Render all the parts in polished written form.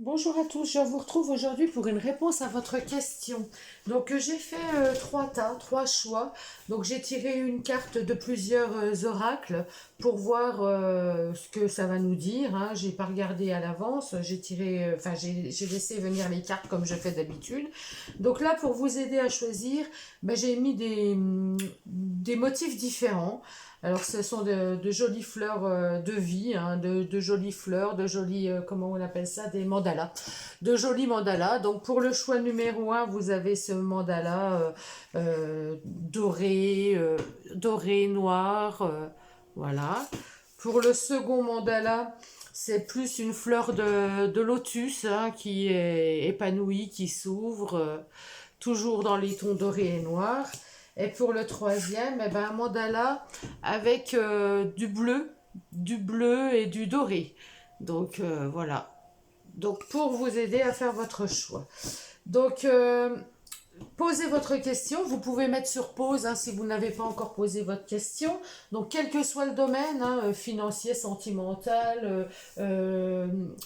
Bonjour à tous, je vous retrouve aujourd'hui pour une réponse à votre question. Donc j'ai fait trois choix. Donc j'ai tiré une carte de plusieurs oracles pour voir ce que ça va nous dire, hein. J'ai pas regardé à l'avance, j'ai tiré, enfin j'ai laissé venir les cartes comme je fais d'habitude. Donc là pour vous aider à choisir, ben, j'ai mis des motifs différents. Alors, ce sont de jolies fleurs de vie, hein, de jolies fleurs, de jolis, comment on appelle ça, des mandalas. De jolis mandalas. Donc, pour le choix numéro un, vous avez ce mandala doré, doré, noir. Voilà. Pour le second mandala, c'est plus une fleur de lotus, hein, qui est épanouie, qui s'ouvre, toujours dans les tons dorés et noirs. Et pour le troisième, eh ben, un mandala avec du bleu et du doré. Donc voilà. Donc pour vous aider à faire votre choix. Donc posez votre question. Vous pouvez mettre sur pause, hein, si vous n'avez pas encore posé votre question. Donc, quel que soit le domaine, hein, financier, sentimental,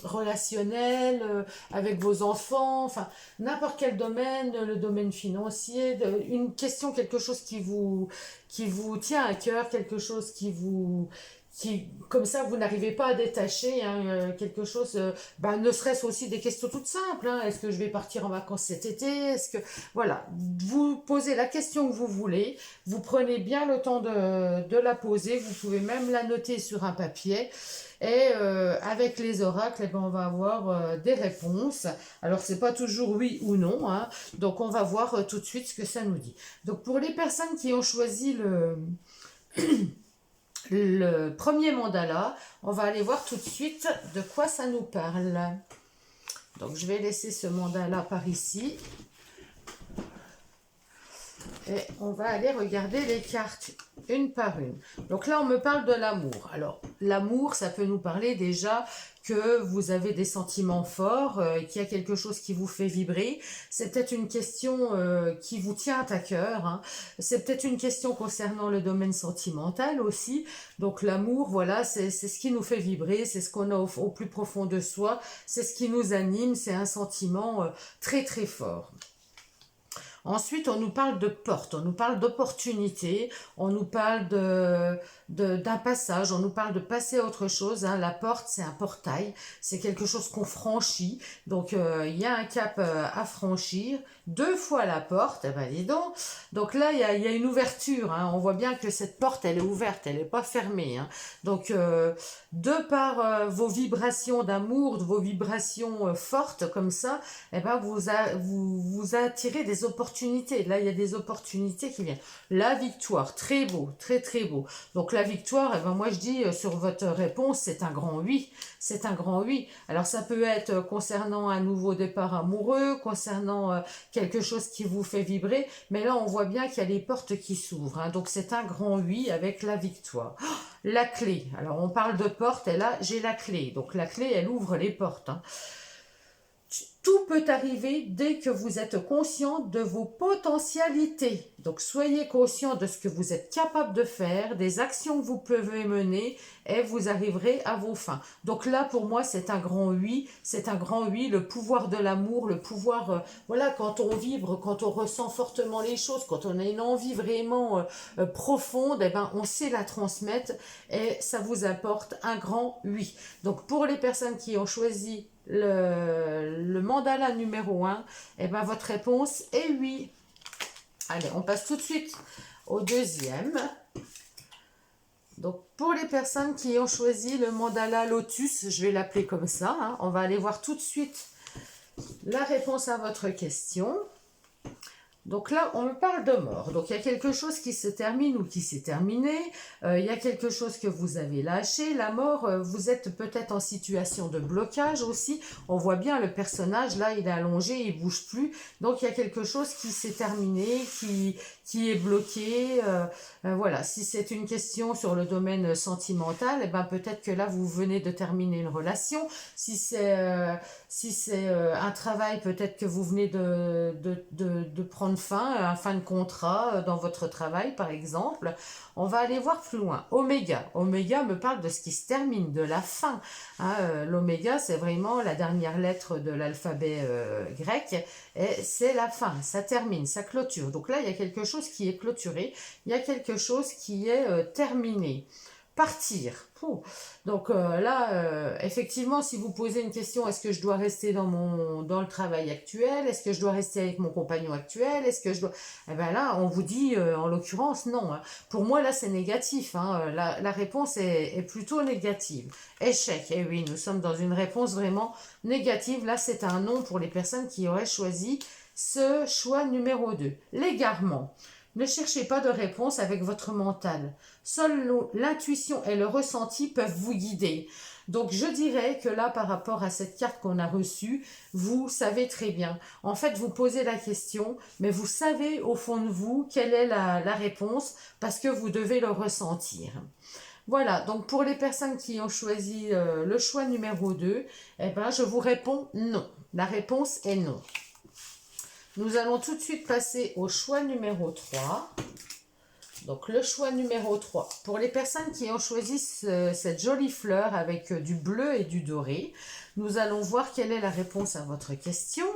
relationnel, avec vos enfants, enfin, n'importe quel domaine, le domaine financier, une question, quelque chose qui vous tient à cœur, quelque chose comme ça, vous n'arrivez pas à détacher, hein, quelque chose, ben, ne serait-ce aussi des questions toutes simples, hein. Est-ce que je vais partir en vacances cet été? Est-ce que voilà, vous posez la question que vous voulez, vous prenez bien le temps de la poser, vous pouvez même la noter sur un papier. Et avec les oracles, eh ben, on va avoir des réponses. Alors, c'est pas toujours oui ou non, hein. Donc, on va voir tout de suite ce que ça nous dit. Donc, pour les personnes qui ont choisi le premier mandala, on va aller voir tout de suite de quoi ça nous parle. Donc, je vais laisser ce mandala par ici. Et on va aller regarder les cartes une par une. Donc là, on me parle de l'amour. Alors, l'amour, ça peut nous parler déjà que vous avez des sentiments forts, qu'il y a quelque chose qui vous fait vibrer. C'est peut-être une question qui vous tient à cœur, hein. C'est peut-être une question concernant le domaine sentimental aussi. Donc l'amour, voilà, c'est ce qui nous fait vibrer, c'est ce qu'on a au plus profond de soi, c'est ce qui nous anime, c'est un sentiment très très fort. Ensuite, on nous parle de porte, on nous parle d'opportunité, on nous parle d'un passage, on nous parle de passer à autre chose, hein. La porte, c'est un portail, c'est quelque chose qu'on franchit. Donc, il y a un cap à franchir. Deux fois la porte, eh ben, dis donc. Donc là, il y a une ouverture, hein. On voit bien que cette porte, elle est ouverte, elle n'est pas fermée, hein. Donc, de par vos vibrations d'amour, vos vibrations fortes comme ça, eh ben vous attirez des opportunités. Là, il y a des opportunités qui viennent. La victoire, très beau, très très beau. Donc la victoire, eh ben moi je dis sur votre réponse, c'est un grand oui. C'est un grand oui. Alors ça peut être concernant un nouveau départ amoureux, concernant quelque chose qui vous fait vibrer, mais là on voit bien qu'il y a les portes qui s'ouvrent, hein. Donc c'est un grand oui avec la victoire. Oh, la clé. Alors on parle de porte et là j'ai la clé. Donc la clé, elle ouvre les portes, hein. Tout peut arriver dès que vous êtes conscient de vos potentialités. Donc soyez conscient de ce que vous êtes capable de faire, des actions que vous pouvez mener et vous arriverez à vos fins. Donc là pour moi c'est un grand oui, c'est un grand oui, le pouvoir de l'amour, le pouvoir, voilà, quand on vibre, quand on ressent fortement les choses, quand on a une envie vraiment profonde, eh ben, on sait la transmettre et ça vous apporte un grand oui. Donc pour les personnes qui ont choisi le mandala numéro un, et ben votre réponse est oui. Allez, on passe tout de suite au deuxième. Donc, pour les personnes qui ont choisi le mandala lotus, je vais l'appeler comme ça, hein, on va aller voir tout de suite la réponse à votre question. Donc là, on me parle de mort. Donc il y a quelque chose qui se termine ou qui s'est terminé. Il y a quelque chose que vous avez lâché. La mort, vous êtes peut-être en situation de blocage aussi. On voit bien le personnage, là, il est allongé, il bouge plus. Donc il y a quelque chose qui s'est terminé, qui est bloqué. Voilà, si c'est une question sur le domaine sentimental, eh ben, peut-être que là, vous venez de terminer une relation. Si c'est un travail, peut-être que vous venez de prendre de fin, un fin de contrat dans votre travail par exemple. On va aller voir plus loin. Oméga. Oméga me parle de ce qui se termine, de la fin. Hein, l'oméga, c'est vraiment la dernière lettre de l'alphabet grec. Et c'est la fin, ça termine, ça clôture. Donc là, il y a quelque chose qui est clôturé. Il y a quelque chose qui est terminé. Partir. Pouh. Donc là, effectivement, si vous posez une question, est-ce que je dois rester dans le travail actuel? Est-ce que je dois rester avec mon compagnon actuel? Est-ce que je dois... Eh bien là, on vous dit, en l'occurrence, non. Hein. Pour moi, là, c'est négatif. Hein. La réponse est plutôt négative. Échec. Eh oui, nous sommes dans une réponse vraiment négative. Là, c'est un non pour les personnes qui auraient choisi ce choix numéro 2. L'égarement. Ne cherchez pas de réponse avec votre mental. Seule l'intuition et le ressenti peuvent vous guider. Donc je dirais que là, par rapport à cette carte qu'on a reçue, vous savez très bien. En fait, vous posez la question, mais vous savez au fond de vous quelle est la réponse parce que vous devez le ressentir. Voilà, donc pour les personnes qui ont choisi le choix numéro 2, eh ben, je vous réponds non. La réponse est non. Nous allons tout de suite passer au choix numéro 3. Donc le choix numéro 3. Pour les personnes qui ont choisi cette jolie fleur avec du bleu et du doré, nous allons voir quelle est la réponse à votre question.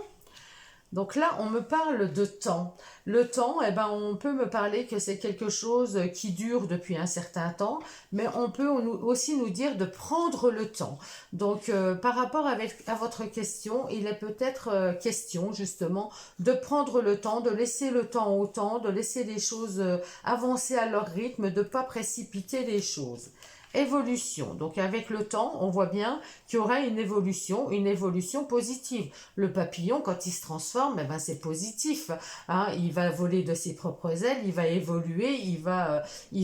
Donc là, on me parle de temps. Le temps, eh ben, on peut me parler que c'est quelque chose qui dure depuis un certain temps, mais on peut aussi nous dire de prendre le temps. Donc, par rapport à votre question, il est peut-être question justement de prendre le temps, de laisser le temps au temps, de laisser les choses avancer à leur rythme, de ne pas précipiter les choses. Évolution. Donc avec le temps, on voit bien qu'il y aura une évolution positive. Le papillon, quand il se transforme, eh ben, c'est positif. Hein. Il va voler de ses propres ailes, il va évoluer, il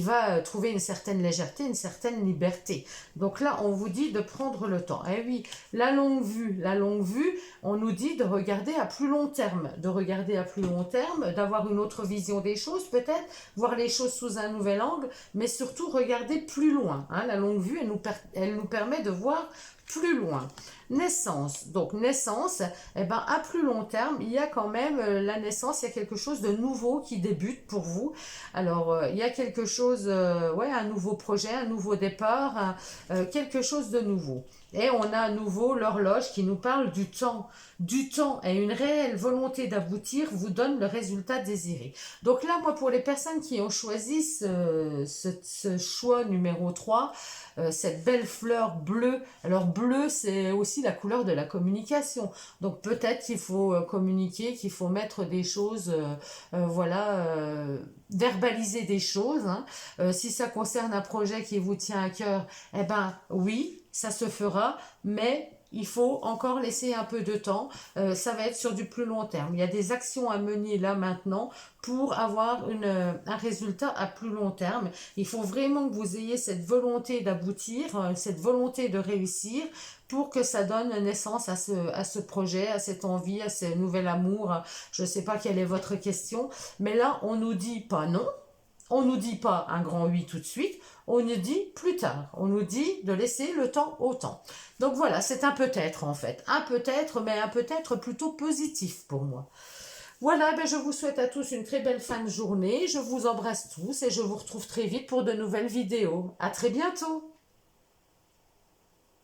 va trouver une certaine légèreté, une certaine liberté. Donc là, on vous dit de prendre le temps. Eh oui, la longue vue, on nous dit de regarder à plus long terme, d'avoir une autre vision des choses peut-être, voir les choses sous un nouvel angle, mais surtout regarder plus loin. Hein, la longue vue, elle nous permet de voir plus loin. Naissance. Donc, naissance, eh ben, à plus long terme, il y a quand même la naissance, il y a quelque chose de nouveau qui débute pour vous. Alors, il y a quelque chose, un nouveau projet, un nouveau départ, quelque chose de nouveau. Et on a à nouveau l'horloge qui nous parle du temps. Du temps et une réelle volonté d'aboutir vous donne le résultat désiré. Donc là, moi, pour les personnes qui ont choisi ce choix numéro 3, cette belle fleur bleue. Alors bleu, c'est aussi la couleur de la communication. Donc peut-être qu'il faut communiquer, qu'il faut mettre des choses, verbaliser des choses. Hein. Si ça concerne un projet qui vous tient à cœur, eh ben oui, ça se fera, mais il faut encore laisser un peu de temps. Ça va être sur du plus long terme. Il y a des actions à mener là maintenant pour avoir un résultat à plus long terme. Il faut vraiment que vous ayez cette volonté d'aboutir, cette volonté de réussir pour que ça donne naissance à ce projet, à cette envie, à ce nouvel amour. Je ne sais pas quelle est votre question, mais là, on nous dit pas non. On ne nous dit pas un grand oui tout de suite, on nous dit plus tard. On nous dit de laisser le temps au temps. Donc voilà, c'est un peut-être en fait. Un peut-être, mais un peut-être plutôt positif pour moi. Voilà, je vous souhaite à tous une très belle fin de journée. Je vous embrasse tous et je vous retrouve très vite pour de nouvelles vidéos. À très bientôt.